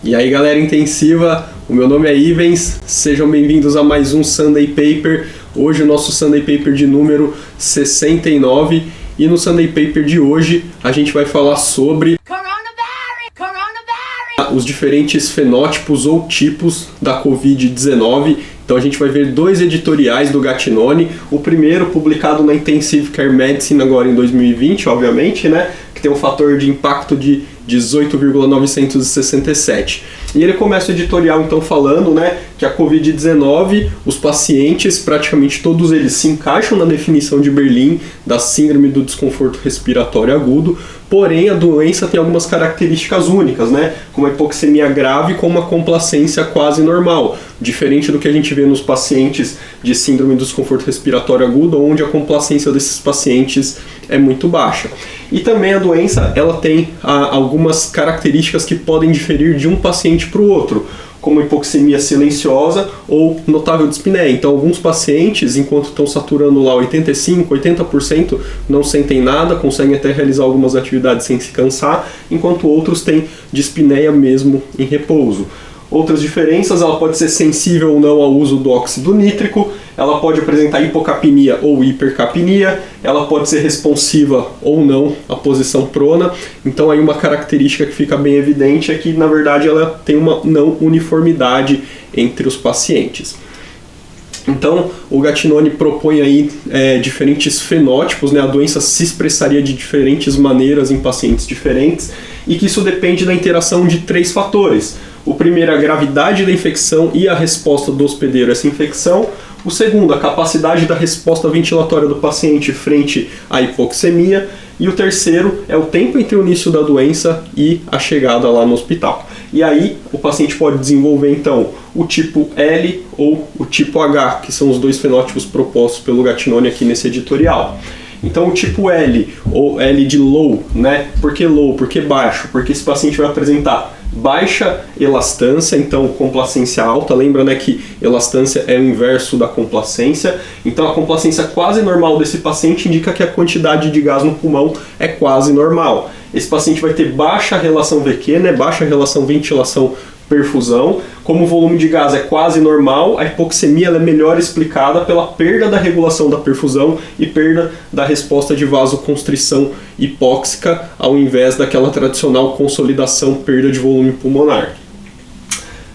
E aí, galera intensiva, o meu nome é Ivens, sejam bem-vindos a mais um Sunday Paper. Hoje o nosso Sunday Paper de número 69 e no Sunday Paper de hoje a gente vai falar sobre os diferentes fenótipos ou tipos da Covid-19. Então a gente vai ver dois editoriais do Gattinoni, o primeiro publicado na Intensive Care Medicine agora em 2020, obviamente, né, que tem um fator de impacto de 18,967. E ele começa o editorial então falando, né, que a Covid-19, os pacientes, praticamente todos eles se encaixam na definição de Berlin da síndrome do desconforto respiratório agudo, porém a doença tem algumas características únicas, né, como a hipoxemia grave com uma complacência quase normal, diferente do que a gente vê nos pacientes de síndrome do desconforto respiratório agudo, onde a complacência desses pacientes é muito baixa. E também a doença ela tem algumas características que podem diferir de um paciente para o outro, como hipoxemia silenciosa ou notável dispneia. Então alguns pacientes, enquanto estão saturando lá 85%, 80%, não sentem nada, conseguem até realizar algumas atividades sem se cansar, enquanto outros têm dispneia mesmo em repouso. Outras diferenças, ela pode ser sensível ou não ao uso do óxido nítrico, ela pode apresentar hipocapnia ou hipercapnia, ela pode ser responsiva ou não à posição prona. Então aí uma característica que fica bem evidente é que na verdade ela tem uma não uniformidade entre os pacientes. Então, o Gattinoni propõe aí diferentes fenótipos, né? A doença se expressaria de diferentes maneiras em pacientes diferentes e que isso depende da interação de três fatores. O primeiro, a gravidade da infecção e a resposta do hospedeiro a essa infecção. O segundo, a capacidade da resposta ventilatória do paciente frente à hipoxemia. E o terceiro é o tempo entre o início da doença e a chegada lá no hospital. E aí o paciente pode desenvolver então o tipo L ou o tipo H, que são os dois fenótipos propostos pelo Gattinoni aqui nesse editorial. Então o tipo L, ou L de low, né? Por que low? Por que baixo? Porque esse paciente vai apresentar baixa elastância, então complacência alta. Lembra, né, que elastância é o inverso da complacência. Então a complacência quase normal desse paciente indica que a quantidade de gás no pulmão é quase normal. Esse paciente vai ter baixa relação VQ, né, baixa relação ventilação-perfusão. Como o volume de gás é quase normal, a hipoxemia ela é melhor explicada pela perda da regulação da perfusão e perda da resposta de vasoconstrição hipóxica, ao invés daquela tradicional consolidação, perda de volume pulmonar.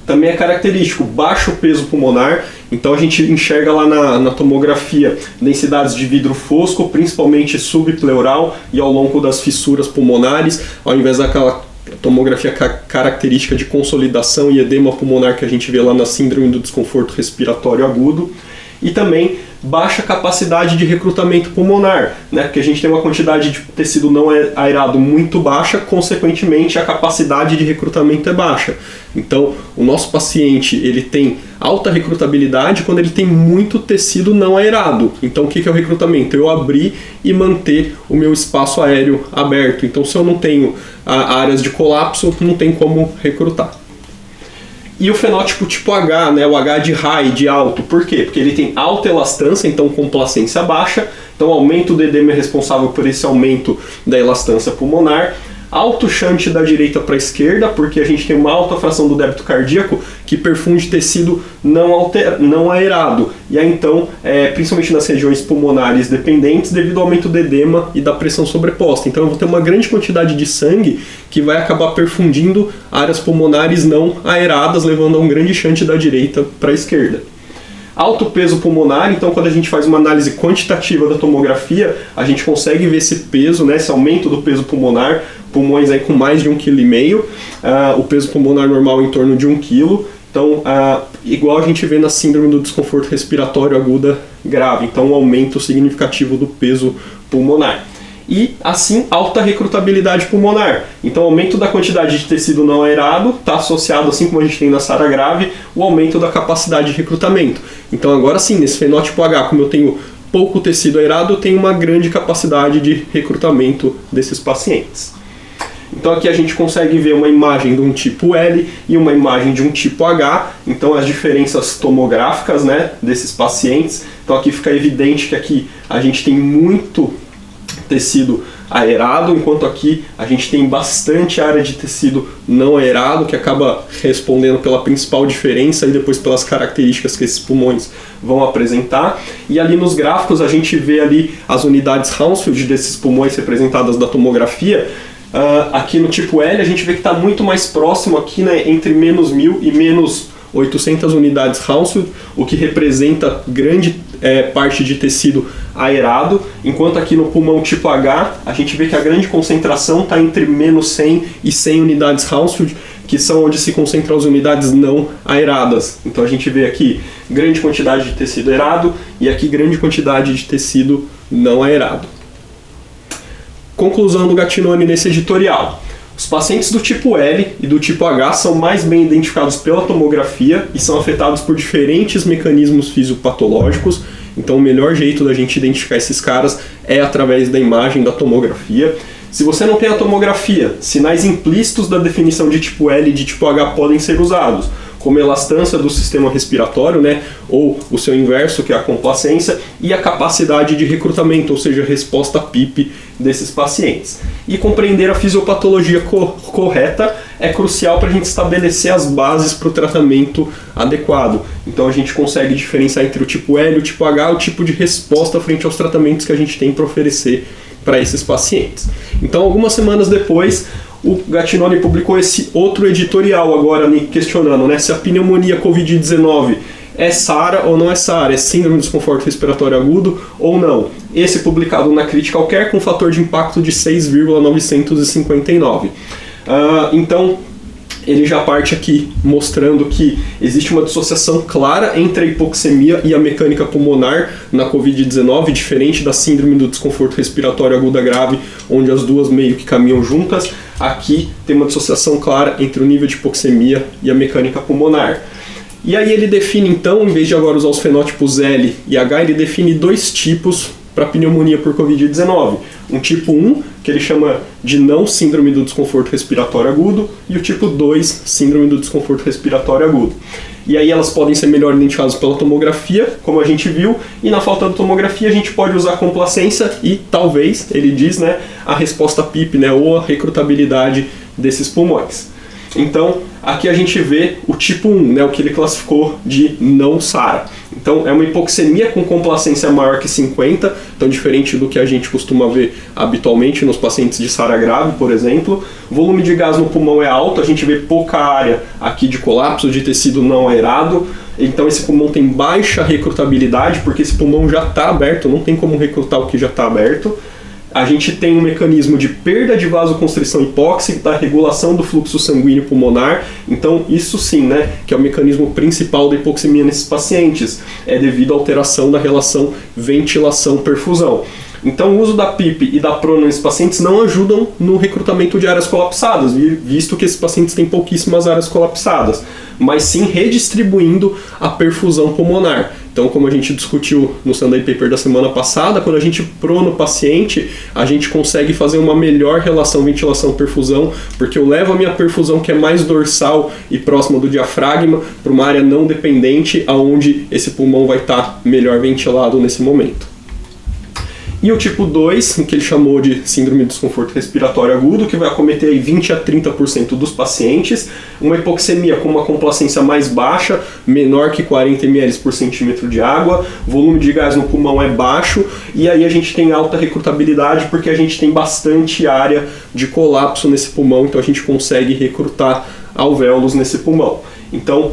Também é característico baixo peso pulmonar, então a gente enxerga lá na tomografia densidades de vidro fosco, principalmente subpleural e ao longo das fissuras pulmonares, ao invés daquela tomografia característica de consolidação e edema pulmonar que a gente vê lá na síndrome do desconforto respiratório agudo. E também baixa capacidade de recrutamento pulmonar, né? Porque a gente tem uma quantidade de tecido não aerado muito baixa, consequentemente a capacidade de recrutamento é baixa. Então o nosso paciente ele tem alta recrutabilidade quando ele tem muito tecido não aerado. Então o que é o recrutamento? Eu abrir e manter o meu espaço aéreo aberto. Então se eu não tenho áreas de colapso, não tem como recrutar. E o fenótipo tipo H, né, o H de high, de alto, por quê? Porque ele tem alta elastância, então complacência baixa, então o aumento do edema é responsável por esse aumento da elastância pulmonar. Alto shunt da direita para a esquerda, porque a gente tem uma alta fração do débito cardíaco que perfunde tecido não aerado. E aí então, principalmente nas regiões pulmonares dependentes, devido ao aumento do edema e da pressão sobreposta. Então eu vou ter uma grande quantidade de sangue que vai acabar perfundindo áreas pulmonares não aeradas, levando a um grande shunt da direita para a esquerda. Alto peso pulmonar, então quando a gente faz uma análise quantitativa da tomografia, a gente consegue ver esse peso, né, esse aumento do peso pulmonar, pulmões aí com mais de 1,5 kg, o peso pulmonar normal em torno de 1 kg, então igual a gente vê na síndrome do desconforto respiratório aguda grave, então um aumento significativo do peso pulmonar. E assim, alta recrutabilidade pulmonar. Então, o aumento da quantidade de tecido não aerado está associado, assim como a gente tem na SARA grave, o aumento da capacidade de recrutamento. Então, agora sim, nesse fenótipo H, como eu tenho pouco tecido aerado, eu tenho uma grande capacidade de recrutamento desses pacientes. Então aqui a gente consegue ver uma imagem de um tipo L e uma imagem de um tipo H, então as diferenças tomográficas, né, desses pacientes. Então aqui fica evidente que aqui a gente tem muito tecido aerado, enquanto aqui a gente tem bastante área de tecido não aerado, que acaba respondendo pela principal diferença e depois pelas características que esses pulmões vão apresentar. E ali nos gráficos a gente vê ali as unidades Hounsfield desses pulmões representadas da tomografia. Aqui no tipo L a gente vê que está muito mais próximo aqui, né, entre menos 1000 e menos 800 unidades Hounsfield, o que representa grande parte de tecido aerado, enquanto aqui no pulmão tipo H a gente vê que a grande concentração está entre menos 100 e 100 unidades Hounsfield, que são onde se concentram as unidades não aeradas. Então a gente vê aqui grande quantidade de tecido aerado e aqui grande quantidade de tecido não aerado. Conclusão do Gattinoni nesse editorial. Os pacientes do tipo L e do tipo H são mais bem identificados pela tomografia e são afetados por diferentes mecanismos fisiopatológicos. Então o melhor jeito da gente identificar esses caras é através da imagem da tomografia. Se você não tem a tomografia, sinais implícitos da definição de tipo L e de tipo H podem ser usados, como elastância do sistema respiratório, né, ou o seu inverso, que é a complacência, e a capacidade de recrutamento, ou seja, resposta PIP desses pacientes. E compreender a fisiopatologia correta é crucial para a gente estabelecer as bases para o tratamento adequado. Então a gente consegue diferenciar entre o tipo L e o tipo H, o tipo de resposta frente aos tratamentos que a gente tem para oferecer para esses pacientes. Então, algumas semanas depois, o Gattinoni publicou esse outro editorial agora questionando, né, se a pneumonia COVID-19 é SARA ou não é SARA, é síndrome de desconforto respiratório agudo ou não. Esse publicado na Critical Care com fator de impacto de 6,959. Então, ele já parte aqui mostrando que existe uma dissociação clara entre a hipoxemia e a mecânica pulmonar na COVID-19, diferente da síndrome do desconforto respiratório aguda grave, onde as duas meio que caminham juntas. Aqui tem uma dissociação clara entre o nível de hipoxemia e a mecânica pulmonar. E aí ele define então, em vez de agora usar os fenótipos L e H, ele define dois tipos para pneumonia por COVID-19. Um tipo 1, que ele chama de não síndrome do desconforto respiratório agudo, e o tipo 2, síndrome do desconforto respiratório agudo. E aí elas podem ser melhor identificadas pela tomografia, como a gente viu, e na falta de tomografia a gente pode usar a complacência e talvez, ele diz, né, a resposta PIP, né, ou a recrutabilidade desses pulmões. Então, aqui a gente vê o tipo 1, né, o que ele classificou de não SARA. Então, é uma hipoxemia com complacência maior que 50, então diferente do que a gente costuma ver habitualmente nos pacientes de SARA grave, por exemplo. O volume de gás no pulmão é alto, a gente vê pouca área aqui de colapso de tecido não aerado. Então, esse pulmão tem baixa recrutabilidade, porque esse pulmão já está aberto, não tem como recrutar o que já está aberto. A gente tem um mecanismo de perda de vasoconstrição hipóxica, da regulação do fluxo sanguíneo pulmonar. Então, isso sim, né, que é o mecanismo principal da hipoxemia nesses pacientes, é devido à alteração da relação ventilação-perfusão. Então, o uso da PIP e da prono nesses pacientes não ajudam no recrutamento de áreas colapsadas, visto que esses pacientes têm pouquíssimas áreas colapsadas, mas sim redistribuindo a perfusão pulmonar. Então, como a gente discutiu no Sunday Paper da semana passada, quando a gente prona o paciente, a gente consegue fazer uma melhor relação ventilação-perfusão, porque eu levo a minha perfusão, que é mais dorsal e próxima do diafragma, para uma área não dependente, onde esse pulmão vai estar melhor ventilado nesse momento. E o tipo 2, que ele chamou de síndrome de desconforto respiratório agudo, que vai acometer aí 20 a 30% dos pacientes, uma hipoxemia com uma complacência mais baixa, menor que 40 ml por centímetro de água, volume de gás no pulmão é baixo, e aí a gente tem alta recrutabilidade porque a gente tem bastante área de colapso nesse pulmão, então a gente consegue recrutar alvéolos nesse pulmão. Então,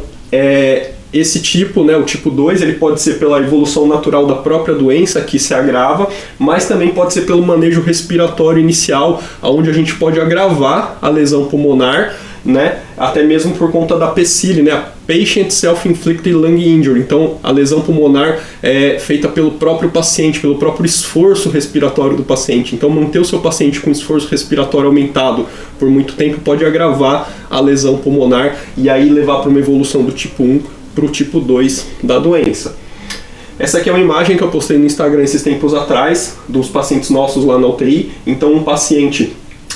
esse tipo, né, o tipo 2, ele pode ser pela evolução natural da própria doença, que se agrava, mas também pode ser pelo manejo respiratório inicial, onde a gente pode agravar a lesão pulmonar, né, até mesmo por conta da PSILI, né, a Patient Self-Inflicted Lung Injury. Então, a lesão pulmonar é feita pelo próprio paciente, pelo próprio esforço respiratório do paciente. Então, manter o seu paciente com esforço respiratório aumentado por muito tempo pode agravar a lesão pulmonar e aí levar para uma evolução do tipo 1 para o tipo 2 da doença. Essa aqui é uma imagem que eu postei no Instagram esses tempos atrás, dos pacientes nossos lá na UTI. Então, um paciente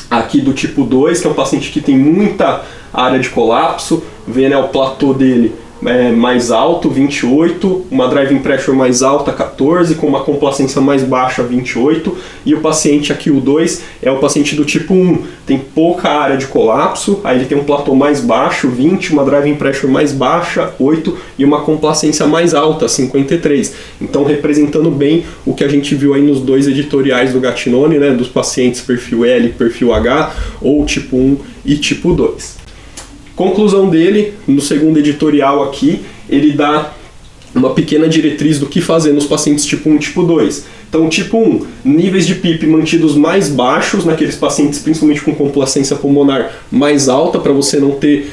aqui do tipo 2, que é um paciente que tem muita área de colapso, vê, né, o platô dele mais alto, 28, uma driving pressure mais alta, 14, com uma complacência mais baixa, 28, e o paciente aqui, o 2, é o paciente do tipo 1, tem pouca área de colapso, aí ele tem um platô mais baixo, 20, uma driving pressure mais baixa, 8, e uma complacência mais alta, 53. Então, representando bem o que a gente viu aí nos dois editoriais do Gattinone, né, dos pacientes perfil L e perfil H, ou tipo 1 e tipo 2. Conclusão dele, no segundo editorial aqui, ele dá uma pequena diretriz do que fazer nos pacientes tipo 1 e tipo 2. Então, tipo 1, níveis de PIP mantidos mais baixos naqueles pacientes, principalmente com complacência pulmonar mais alta, para você não ter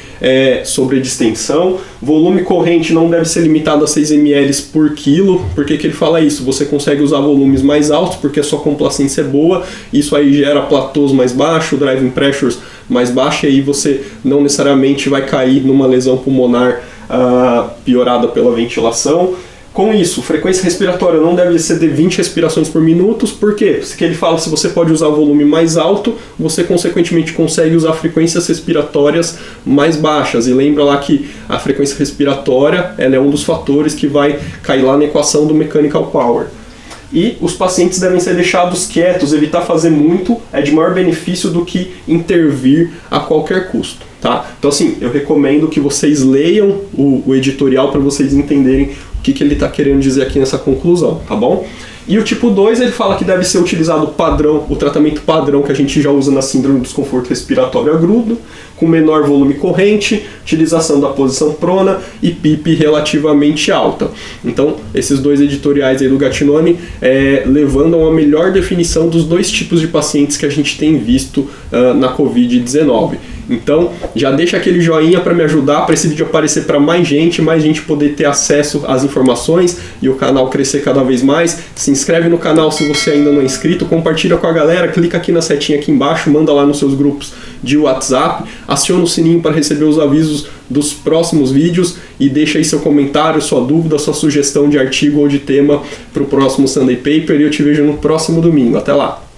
sobredistensão. Volume corrente não deve ser limitado a 6 ml por quilo. Por que ele fala isso? Você consegue usar volumes mais altos porque a sua complacência é boa, isso aí gera platôs mais baixos, driving pressures mais baixos, e aí você não necessariamente vai cair numa lesão pulmonar piorada pela ventilação. Com isso, frequência respiratória não deve exceder 20 respirações por minuto. Por quê? Porque ele fala que se você pode usar volume mais alto, você consequentemente consegue usar frequências respiratórias mais baixas. E lembra lá que a frequência respiratória ela é um dos fatores que vai cair lá na equação do mechanical power. E os pacientes devem ser deixados quietos, evitar fazer muito é de maior benefício do que intervir a qualquer custo, tá? Então assim, eu recomendo que vocês leiam o editorial para vocês entenderem o que ele está querendo dizer aqui nessa conclusão, tá bom? E o tipo 2, ele fala que deve ser utilizado padrão, o tratamento padrão que a gente já usa na síndrome do desconforto respiratório agudo, com menor volume corrente, utilização da posição prona e PIP relativamente alta. Então, esses dois editoriais aí do Gattinone levando a uma melhor definição dos dois tipos de pacientes que a gente tem visto na Covid-19. Então, já deixa aquele joinha para me ajudar, para esse vídeo aparecer para mais gente poder ter acesso às informações e o canal crescer cada vez mais. Se inscreve no canal se você ainda não é inscrito, compartilha com a galera, clica aqui na setinha aqui embaixo, manda lá nos seus grupos de WhatsApp, aciona o sininho para receber os avisos dos próximos vídeos e deixa aí seu comentário, sua dúvida, sua sugestão de artigo ou de tema para o próximo Sunday Paper, e eu te vejo no próximo domingo. Até lá!